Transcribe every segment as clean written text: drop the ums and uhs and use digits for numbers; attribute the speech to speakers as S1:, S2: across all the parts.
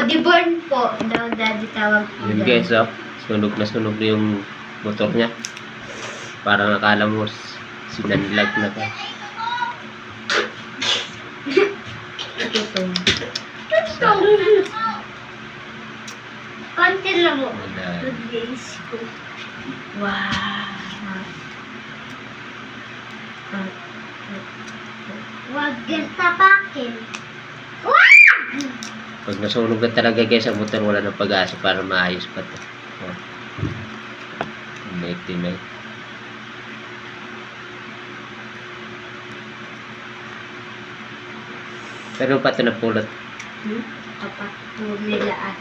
S1: Body burn po. Daw daddy tawag po.
S2: Yun guys, oh. Sunog na yung motor niya. Parang akala mo sinanlag na ka.
S1: Ito. Konti lang mo. Good days ko. Wow. Huwag yan tapakin.
S2: Pag nasunog na talaga guys ang motor, wala nang pag-asa para maayos pa ito. Oh. May pero pa ito napulot.
S1: Kapat po nila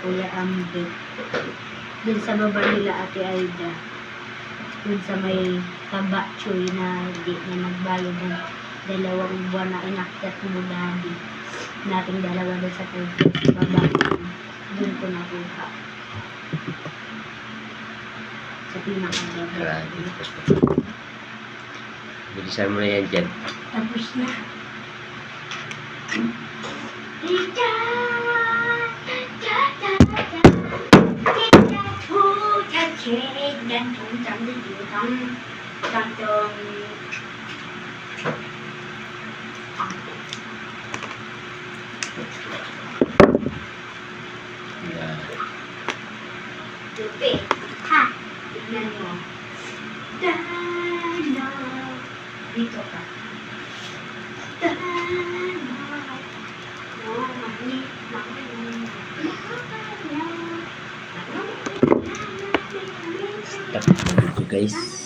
S1: Kuya Ambe. Dun sa baba nila Ate Aida. Dun sa may kabatchoy na hindi na nagbayad ng 2 buwan na inakyat mo daddy. Nating dalawa doon sa baba. Dun ko nakuha. Sa pinakababa.
S2: Grabe. Bilisan mo na yan dyan.
S1: Tapos na.
S2: Yeah.
S1: Lupi. Ha? Tignan mo. Dana. Dito ka. Dana.
S2: Stop na dito guys.